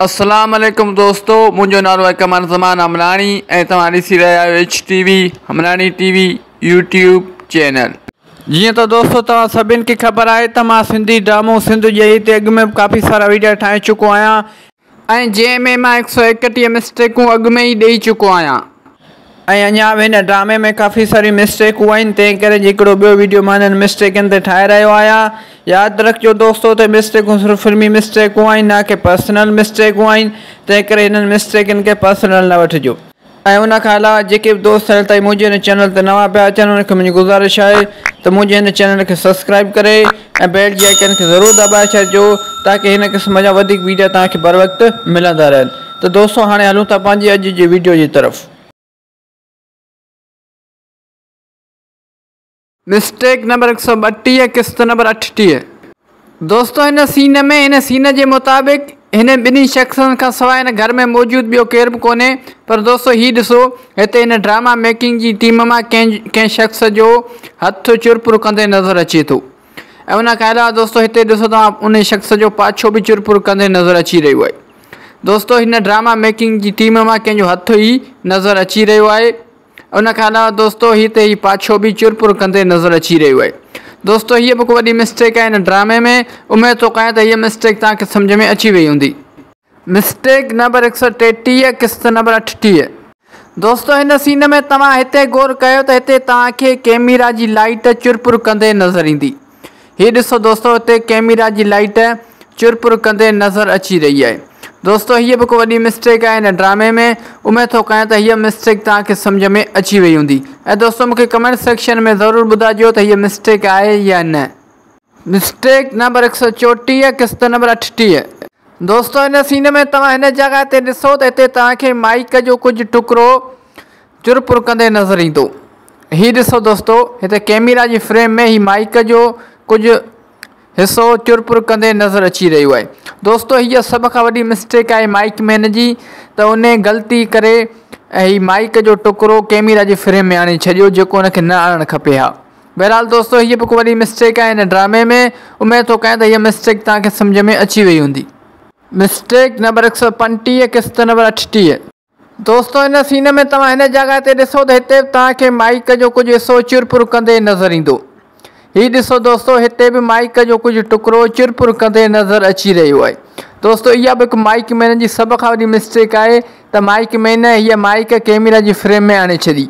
अस्सलाम वालेकुम दोस्तों, मुझो नालो है कमर ज़मान हमलानी ऐं तव्हां ॾिसी रहिया आहियो HTV हमलानी TV यूट्यूब चैनल। जीअं त दोस्तों तव्हां सभिनि खे ख़बर आहे त मां सिंधी ड्रामो सिंध जे हिते अॻु में काफ़ी सारा वीडियो ठाहे चुको आहियां ऐं जंहिंमें मां 131 मिस्टेकूं अॻु में ई ॾेई चुको आहियां ऐं अञा बि हिन ड्रामे में काफ़ी सारी मिस्टेकूं आहिनि। तंहिं करे हिकिड़ो ॿियो वीडियो मां हिननि मिस्टेकनि ते ठाहे रहियो आहियां। यादि रखिजो दोस्तों त मिस्टेकूं सिर्फ़ु फिल्मी मिस्टेकूं आहिनि, न कि पर्सनल मिस्टेकूं आहिनि। तंहिं करे हिननि मिस्टेकनि खे पर्सनल न वठिजो। ऐं उन खां अलावा जेके बि दोस्त हाणे ताईं मुंहिंजे हिन चैनल ते नवां पिया अचनि उनखे मुंहिंजी गुज़ारिश आहे त मुंहिंजे हिन चैनल खे सब्सक्राइब करे ऐं बेल जी आइकन खे ज़रूरु दॿाए छॾिजो ताकि हिन क़िस्म जा वधीक वीडियो तव्हांखे बर वक़्तु मिलंदा रहनि। त दोस्तों हाणे हलूं था पंहिंजी अॼु जी वीडियो जी तरफ़। मिस्टेक नंबर 132 किस्त नंबर 38। दोस्तों हिन सीन जे मुताबिक़ हिन ॿिन्ही शख़्सनि खां सवाइ हिन घर में मौजूदु ॿियो केर बि कोन्हे। पर दोस्तों हीउ ॾिसो, हिते हिन ड्रामा मेकिंग जी टीम मां कंहिं शख़्स जो हथु चुरपुर कंदे नज़र अचे थो ऐं उन खां अलावा दोस्तों हिते ॾिसो तव्हां उन शख़्स जो पाछो बि चुरपुर कंदे नज़र अची रहियो आहे। दोस्तों हिन ड्रामा मेकिंग जी टीम मां कंहिंजो हथु ई नज़र अची रहियो आहे। उन खां अलावा दोस्तों हिते ही पाछो भी चुरपुर कंदे नज़र अची रहियो आहे। दोस्तों हीअ बि वॾी मिस्टेक आहे हिन ड्रामे में। उमेद थो कयां त हीअ मिस्टेक तव्हांखे सम्झ में अची वई हूंदी। मिस्टेक नंबर 133 किस्त नंबर 38। दोस्तों हिन सीन में तव्हां हिते गौर कयो त हिते तव्हांखे कैमरा जी लाइट चुरपुर कंदे नज़र ईंदी। हीअ ॾिसो दोस्तों, हिते कैमरा जी लाइट चुरपुर कंदे नज़र अची रही आहे। दोस्तों हीअ बि वॾी मिस्टेक आहे हिन ड्रामे में। उमेद थो कयां त हीअ मिस्टेक तव्हांखे सम्झ में अची वई हूंदी। ऐं दोस्तों मूंखे कमेंट सेक्शन में ज़रूरु ॿुधाइजो त हीअ मिस्टेक आहे या न। मिस्टेक नंबर 134 किस्त नंबर 38। दोस्तों हिन सीन में तव्हां हिन जॻह ते ॾिसो त हिते तव्हांखे माइक जो कुझु टुकड़ो चुरपुर कंदे नज़र ईंदो। हीअ ॾिसो दोस्तों, हिते कैमरा जी फ्रेम में ही माइक जो कुझु हिसो चुरपुर कंदे नज़र अची रहियो आहे। दोस्तों हीअ सभ खां वॾी मिस्टेक आहे माइक मैन जी, त उन ग़लती करे ऐं हीअ माइक जो टुकड़ो कैमरा जी फ्रेम में आणे छॾियो जेको हुनखे न आणणु खपे हा। बहरहाल दोस्तों हीअ बि वॾी मिस्टेक आहे हिन ड्रामे में। उमेद थो कयां त हीअ मिस्टेक तव्हांखे सम्झ में अची वई हूंदी। मिस्टेक नंबर 135 किस्त नंबर 38। दोस्तों हिन सीन में तव्हां हिन जॻह ते ॾिसो त हिते तव्हांखे माइक जो कुझु हिसो चुरपुर कंदे नज़र ईंदो। हीअ ॾिसो दोस्तों, हिते बि माइक जो कुझु टुकड़ो चुरपुर कंदे नज़र अची रहियो आहे। दोस्तों इहा बि हिकु माइक मैन जी सभ खां वॾी मिस्टेक आहे त माइक मैन हीअ माइक कैमरा जी फ्रेम में आणे छॾी।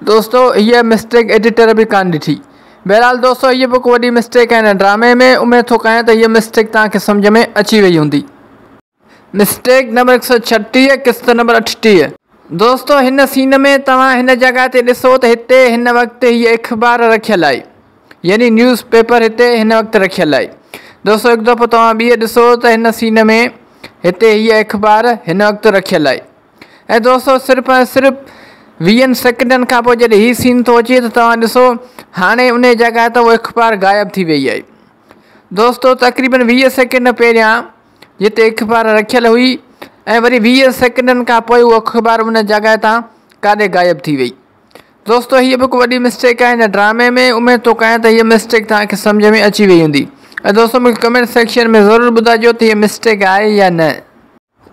दोस्तों हीअ मिस्टेक एडिटर बि कान ॾिठी। बहरहाल दोस्तों हीअ बि वॾी मिस्टेक आहे हिन ड्रामे में। उमेद थो कयां त हीअ मिस्टेक तव्हांखे सम्झ में अची वई हूंदी। मिस्टेक नंबर 136 किस्त नंबर 38। दोस्तों हिन सीन में तव्हां हिन जॻह ते ॾिसो त हिते हिन वक़्तु हीअ अख़बार रखियलु आहे, यानी न्यूज़ पेपर हिते हिन वक़्तु रखियलु आहे। दोस्तों हिकु दफ़ो तव्हां ॿीं ॾिसो त हिन सीन में हिते हीअ अख़बार हिन वक़्तु रखियलु आहे। ऐं दोस्तों सिर्फ़ु ऐं सिर्फ़ु 20 सेकंडनि खां पोइ जॾहिं हीअ सीन थो अचे त तव्हां ॾिसो हाणे उन जॻह ते उहा अख़बार ग़ाइबु थी वई आहे। दोस्तों तक़रीबन 20 सेकंड पहिरियां जिते अख़बार रखियलु हुई ऐं वरी 20 सेकंडनि खां पोइ उहा अख़बार उन जॻह तां काॾे ग़ाइबु थी वई। दोस्तों हीअ बि वॾी मिस्टेक आहे हिन ड्रामे में। उमेद थो कयां त हीअ मिस्टेक तव्हांखे सम्झ में अची वई हूंदी। ऐं दोस्तों मूंखे कमेंट सेक्शन में ज़रूरु ॿुधाइजो त हीअ मिस्टेक आहे या न।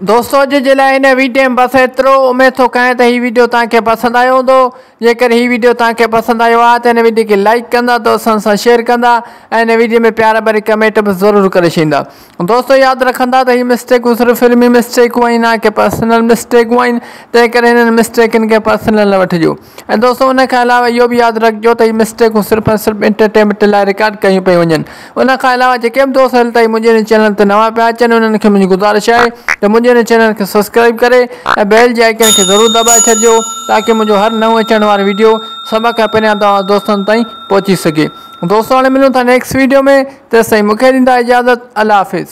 दोस्तों अॼु जे लाइ हिन वीडियो में बसि एतिरो। उमेद थो कयां त हीअ वीडियो तव्हांखे पसंदि आयो हूंदो। जेकर हीअ वीडियो तव्हांखे पसंदि आयो आहे त हिन वीडियो खे लाइक कंदा, दोस्तनि सां शेयर कंदा ऐं हिन वीडियो में प्यार भरी कमेंट बि ज़रूरु करे छॾींदा। दोस्तों यादि रखंदा त हीअ मिस्टेकूं सिर्फ़ु फिल्मी मिस्टेकूं आहिनि, न कि पर्सनल मिस्टेकूं आहिनि। तंहिं करे हिननि मिस्टेकनि खे पर्सनल न वठिजो। ऐं दोस्तों उन खां अलावा इहो बि यादि रखिजो त हीअ मिस्टेकूं सिर्फ़ु ऐं सिर्फ़ु एंटरटेनमेंट लाइ रिकॉर्ड कयूं पियूं वञनि। उन खां अलावा जेके बि दोस्त हाली ताईं मुंहिंजे हिन चैनल ते नवां पिया अचनि उन्हनि खे मुंहिंजी गुज़ारिश आहे त मुंहिंजे हिन चैनल खे सब्सक्राइब करे ऐं बेल जी आइकन खे ज़रूरु दॿाए छॾिजो ताकि मुंहिंजो हर नओं अचण वारो वीडियो सभ खां पहिरियां तव्हां दोस्तनि ताईं पहुची सघे। दोस्तों हाणे मिलूं था नेक्स्ट वीडियो में। तेसिताईं मूंखे ॾींदा इजाज़त। अल्लाह हाफ़िज़।